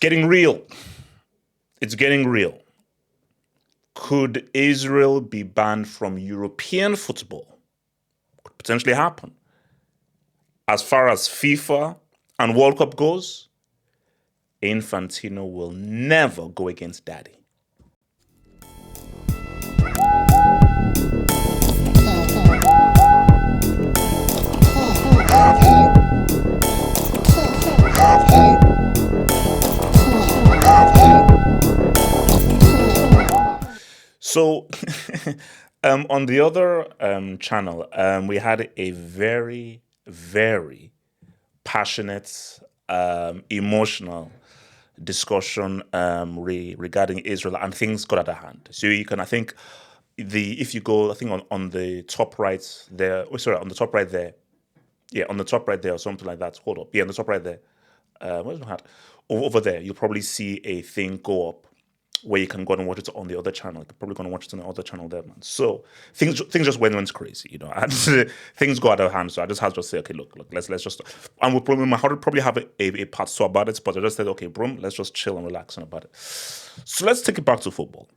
getting real. It's getting real. Could Israel be banned from European football? Could potentially happen. As far as FIFA and World Cup goes, Infantino will never go against daddy. So, on the other channel, we had a very, very passionate, emotional discussion regarding Israel, and things got out of hand. So you can, I think, if you go, I think on the top right there, on the top right there, yeah, on the top right there or something like that. Hold up, yeah, on the top right there. Where's my hat? Over there, you'll probably see a thing go up where you can go and watch it on the other channel. You're probably going to watch it on the other channel there, man. So things just went crazy, you know. And things go out of hand. So I just had to say, okay, look, let's just, and we might probably have a part two about it, but I just said, okay, bro, let's just chill and relax on about it. So let's take it back to football.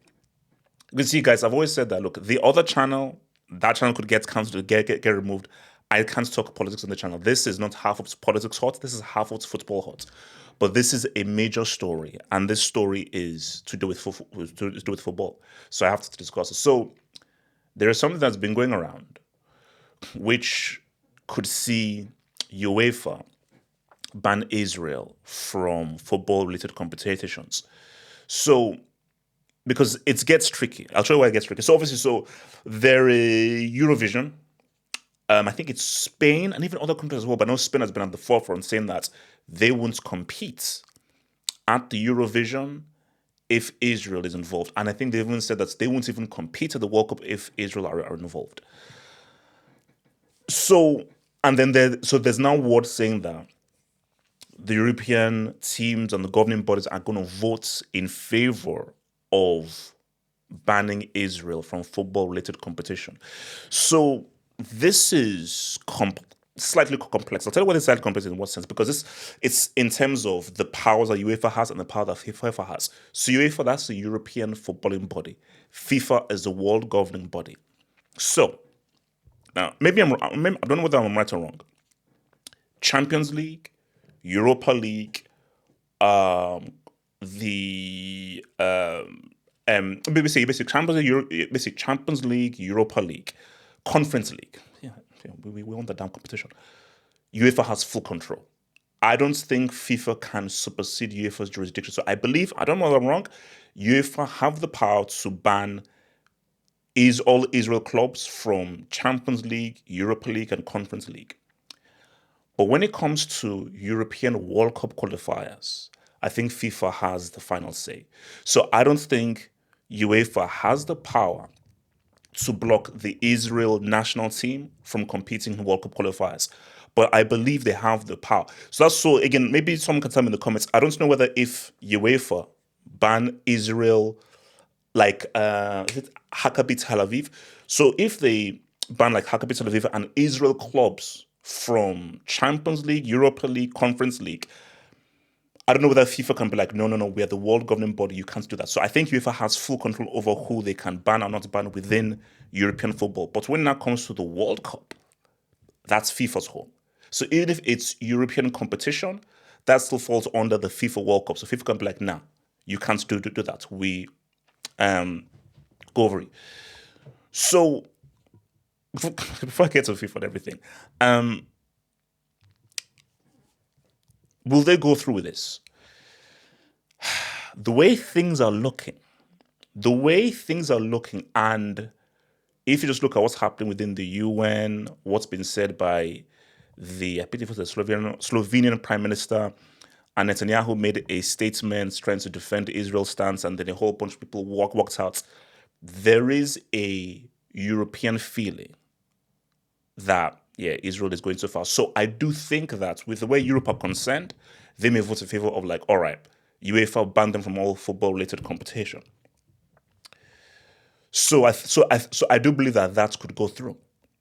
You see, guys, I've always said that, look, the other channel, that channel could get cancelled, get removed. I can't talk politics on the channel. This is not half of politics hot. This is half of football hot. But this is a major story, and this story is to do with football. So I have to discuss it. So there is something that's been going around, which could see UEFA ban Israel from football-related competitions. So, because it gets tricky. I'll show you why it gets tricky. So obviously, there is Eurovision. I think it's Spain and even other countries as well, but I know Spain has been at the forefront saying that they won't compete at the Eurovision if Israel is involved. And I think they even said that they won't even compete at the World Cup if Israel are involved. So, and then there's now word saying that the European teams and the governing bodies are going to vote in favor of banning Israel from football-related competition. So this is slightly complex. I'll tell you what is slightly complex in what sense, because it's in terms of the powers that UEFA has and the power that FIFA has. So UEFA, that's the European footballing body. FIFA is the world governing body. So now, I don't know whether I'm right or wrong. Champions League, Europa League, basic Champions League, Europa League, Conference League. Yeah, we want the damn competition. UEFA has full control. I don't think FIFA can supersede UEFA's jurisdiction. So I believe, I don't know whether I'm wrong, UEFA have the power to ban all Israel clubs from Champions League, Europa League, and Conference League. But when it comes to European World Cup qualifiers, I think FIFA has the final say. So I don't think UEFA has the power to block the Israel national team from competing in World Cup qualifiers. But I believe they have the power. So again, maybe someone can tell me in the comments. I don't know whether if UEFA ban Israel, like, is it Maccabi Tel Aviv? So if they ban like Maccabi Tel Aviv and Israel clubs from Champions League, Europa League, Conference League, I don't know whether FIFA can be like, no, we are the world governing body, you can't do that. So I think UEFA has full control over who they can ban or not ban within European football. But when that comes to the World Cup, that's FIFA's home. So even if it's European competition, that still falls under the FIFA World Cup. So FIFA can be like, nah, you can't do that. We go over it. So before I get to FIFA and everything, will they go through with this? The way things are looking, and if you just look at what's happening within the UN, what's been said by I think it was the Slovenian Prime Minister, and Netanyahu made a statement trying to defend Israel's stance, and then a whole bunch of people walked out. There is a European feeling that, yeah, Israel is going too far. So I do think that with the way Europe are concerned, they may vote in favor of like, all right, UEFA banned them from all football-related competition. So I do believe that could go through,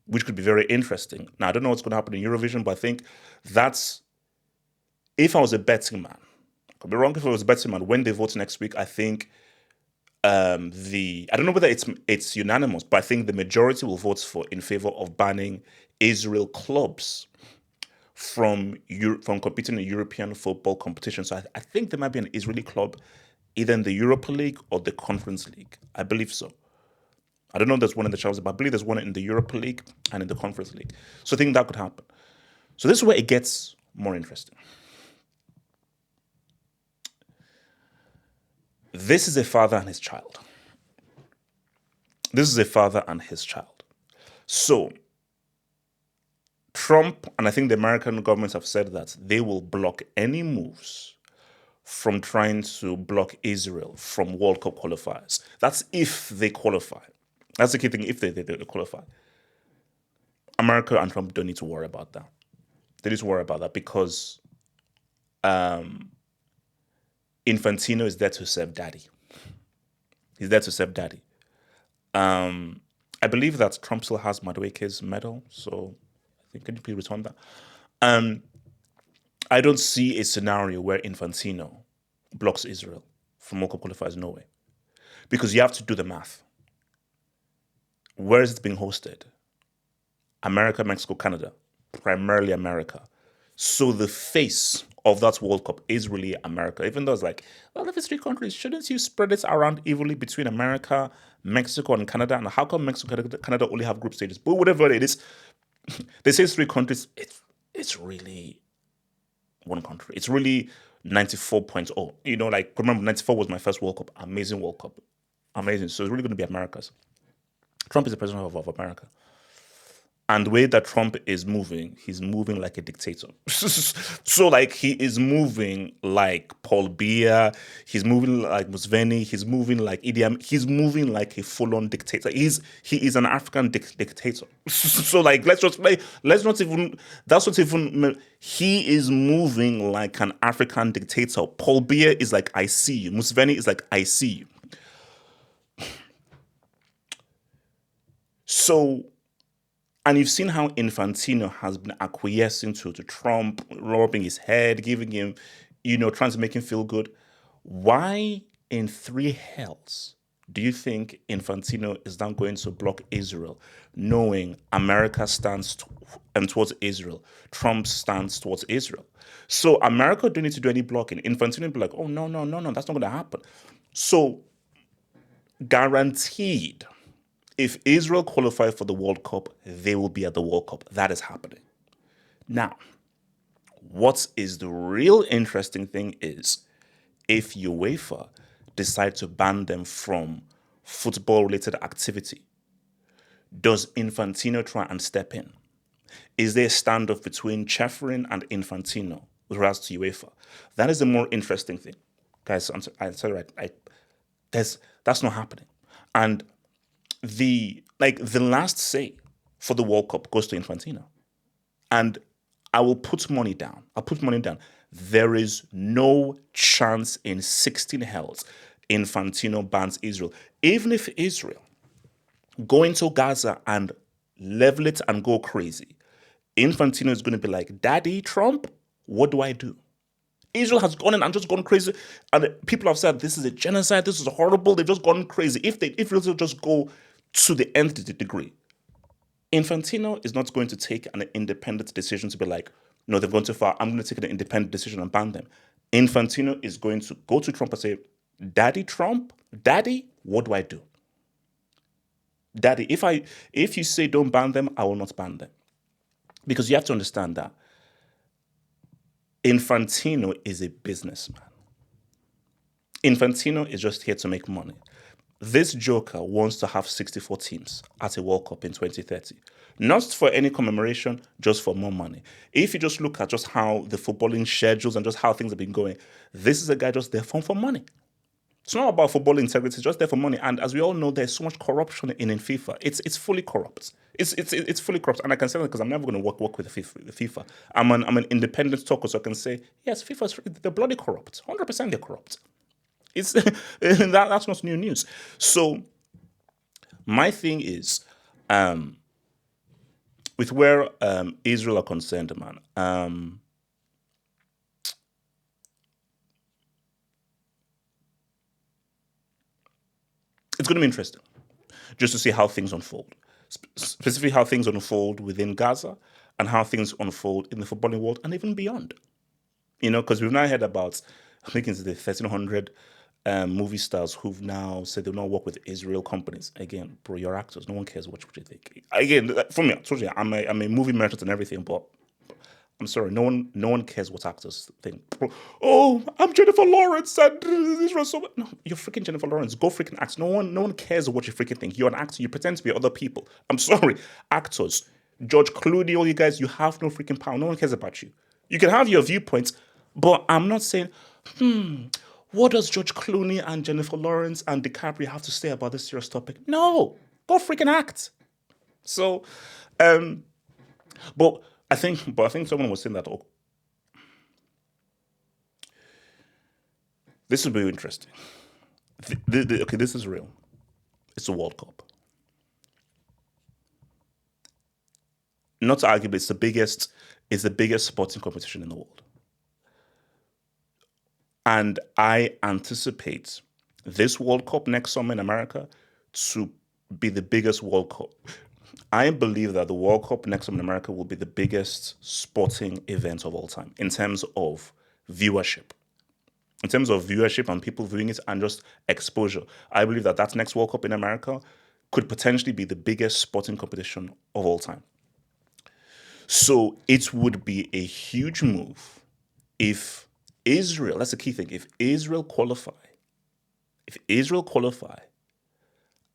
which could be very interesting. Now, I don't know what's going to happen in Eurovision, but I think if I was a betting man, Could be wrong if it was betting man. When they vote next week, I think I don't know whether it's unanimous, but I think the majority will vote in favor of banning Israel clubs from competing in European football competition. So I think there might be an Israeli club either in the Europa League or the Conference League. I believe so. I don't know if there's one in the Champions League, but I believe there's one in the Europa League and in the Conference League. So I think that could happen. So this is where it gets more interesting. This is a father and his child. This is a father and his child. So Trump and I think the American governments have said that they will block any moves from trying to block Israel from World Cup qualifiers. That's if they qualify. That's the key thing, if they qualify. America and Trump don't need to worry about that. They need to worry about that because Infantino is there to serve daddy. He's there to serve daddy. I believe that Trump still has Madueke's medal, so I think can you please return that? I don't see a scenario where Infantino blocks Israel from World Cup qualifiers. No way, because you have to do the math. Where is it being hosted? America, Mexico, Canada, primarily America. So the face of that World Cup is really America. Even though it's like, well, if it's 3 countries, shouldn't you spread it around evenly between America, Mexico, and Canada? And how come Mexico and Canada only have group stages? But whatever it is, they say it's 3 countries. It's really one country. It's really 94.0. You know, like, remember, 94 was my first World Cup. Amazing World Cup. Amazing. So it's really going to be America's. Trump is the president of America. And the way that Trump is moving, he's moving like a dictator. So, like, he is moving like Paul Biya, he's moving like Museveni, he's moving like Idi Amin, he's moving like a full-on dictator. He is an African dictator. So, like, he is moving like an African dictator. Paul Biya is like, I see you. Museveni is like, I see you. So, and you've seen how Infantino has been acquiescing to Trump, rubbing his head, giving him, trying to make him feel good. Why in 3 hells do you think Infantino is now going to block Israel, knowing America stands towards Israel, Trump stands towards Israel? So America don't need to do any blocking. Infantino will be like, oh, no, that's not going to happen. So guaranteed, if Israel qualify for the World Cup, they will be at the World Cup. That is happening. Now, what is the real interesting thing is if UEFA decide to ban them from football-related activity, does Infantino try and step in? Is there a standoff between Chefrin and Infantino with regards to UEFA? That is the more interesting thing. Guys, I said it right. That's not happening. And the last say for the World Cup goes to Infantino. And I will put money down. There is no chance in 16 hells Infantino bans Israel. Even if Israel go into Gaza and level it and go crazy, Infantino is going to be like, Daddy Trump, what do I do? Israel has gone in and just gone crazy. And people have said, this is a genocide, this is horrible, they've just gone crazy. If Israel just go to the nth degree, Infantino is not going to take an independent decision to be like, no, they've gone too far, I'm going to take an independent decision and ban them. Infantino is going to go to Trump and say, Daddy Trump, Daddy, what do I do? Daddy, if you say don't ban them, I will not ban them. Because you have to understand that Infantino is a businessman. Infantino is just here to make money. This joker wants to have 64 teams at a World Cup in 2030. Not for any commemoration, just for more money. If you just look at just how the footballing schedules and just how things have been going, this is a guy just there for money. It's not about football integrity, it's just there for money. And as we all know, there's so much corruption in FIFA. It's fully corrupt. It's fully corrupt. And I can say that because I'm never going to work with FIFA. I'm an independent talker, so I can say, yes, they're bloody corrupt. 100% they're corrupt. That's not new news. So my thing is, with where Israel are concerned, man, It's going to be interesting just to see how things unfold, specifically how things unfold within Gaza and how things unfold in the footballing world and even beyond. Because we've now heard about, I think it's the 1,300 movie stars who've now said they'll not work with Israel companies. Again, bro, you're actors. No one cares what you think. Again, for me, I told you, I'm a movie merchant and everything, but I'm sorry, no one cares what actors think. Oh, I'm Jennifer Lawrence and Israel. So no, you're freaking Jennifer Lawrence. Go freaking act. No one cares what you freaking think. You're an actor. You pretend to be other people. I'm sorry, actors. George Clooney, all you guys, you have no freaking power. No one cares about you. You can have your viewpoints, but I'm not saying, what does George Clooney and Jennifer Lawrence and DiCaprio have to say about this serious topic? No, go freaking act. So, but I think someone was saying that. Oh, this will be interesting. Okay, this is real. It's a World Cup. Not arguably, it's the biggest sporting competition in the world. And I anticipate this World Cup next summer in America to be the biggest World Cup. I believe that the World Cup next summer in America will be the biggest sporting event of all time in terms of viewership. In terms of viewership and people viewing it and just exposure, I believe that next World Cup in America could potentially be the biggest sporting competition of all time. So it would be a huge move if Israel, that's the key thing, if Israel qualify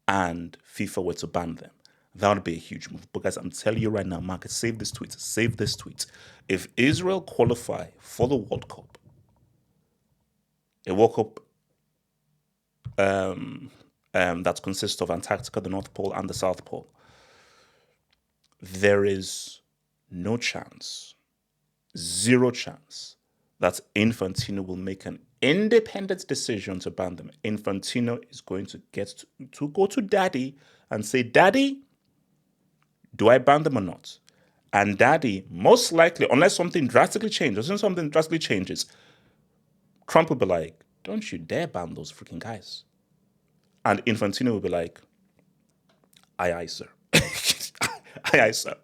and FIFA were to ban them, that would be a huge move. But guys, I'm telling you right now, Marcus, save this tweet. If Israel qualify for the World Cup, a World Cup that consists of Antarctica, the North Pole, and the South Pole, there is no chance, zero chance, that Infantino will make an independent decision to ban them. Infantino is going to get to go to Daddy and say, Daddy, do I ban them or not? And Daddy, most likely, unless something drastically changes, Trump will be like, don't you dare ban those freaking guys. And Infantino will be like, aye, sir. Aye, sir.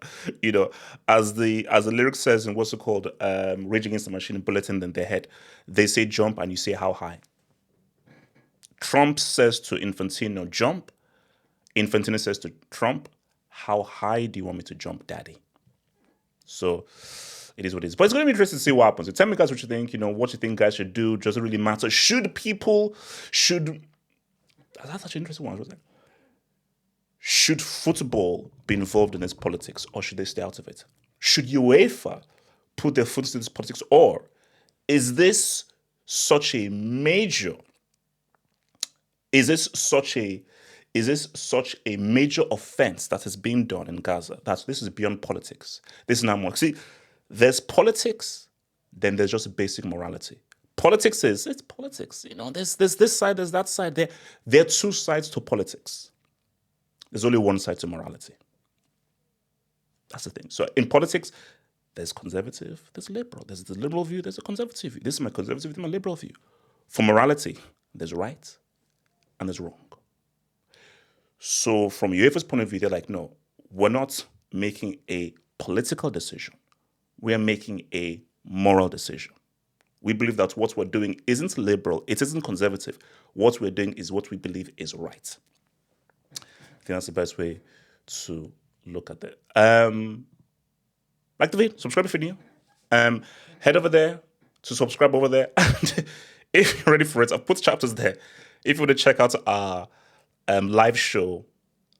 As the lyric says in what's it called, Rage Against the Machine, bulletin in their head, they say jump and you say how high. Trump says to Infantino, jump. Infantino says to Trump, how high do you want me to jump, Daddy? So it is what it is. But it's going to be interesting to see what happens. So tell me guys what you think. What you think guys should do. Does it really matter? That's such an interesting one, wasn't it? Should football be involved in this politics or should they stay out of it? Should UEFA put their foot into this politics, or is this such a major offense that is being done in Gaza that this is beyond politics? This is now more. See, there's politics, then there's just basic morality. Politics it's politics. There's this side, there's that side. There are two sides to politics. There's only one side to morality. That's the thing. So in politics, there's conservative, there's liberal. There's the liberal view, there's a conservative view. This is my conservative view, my liberal view. For morality, there's right and there's wrong. So from UEFA's point of view, they're like, no, we're not making a political decision. We are making a moral decision. We believe that what we're doing isn't liberal, it isn't conservative. What we're doing is what we believe is right. I think that's the best way to look at it. Like the video, subscribe if you're new. Head over there to subscribe over there. And if you're ready for it, I've put chapters there. If you want to check out our live show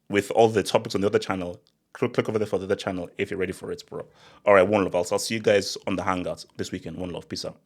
with all the topics on the other channel, click over there for the other channel if you're ready for it, bro. All right, one love. I'll see you guys on the Hangout this weekend. One love. Peace out.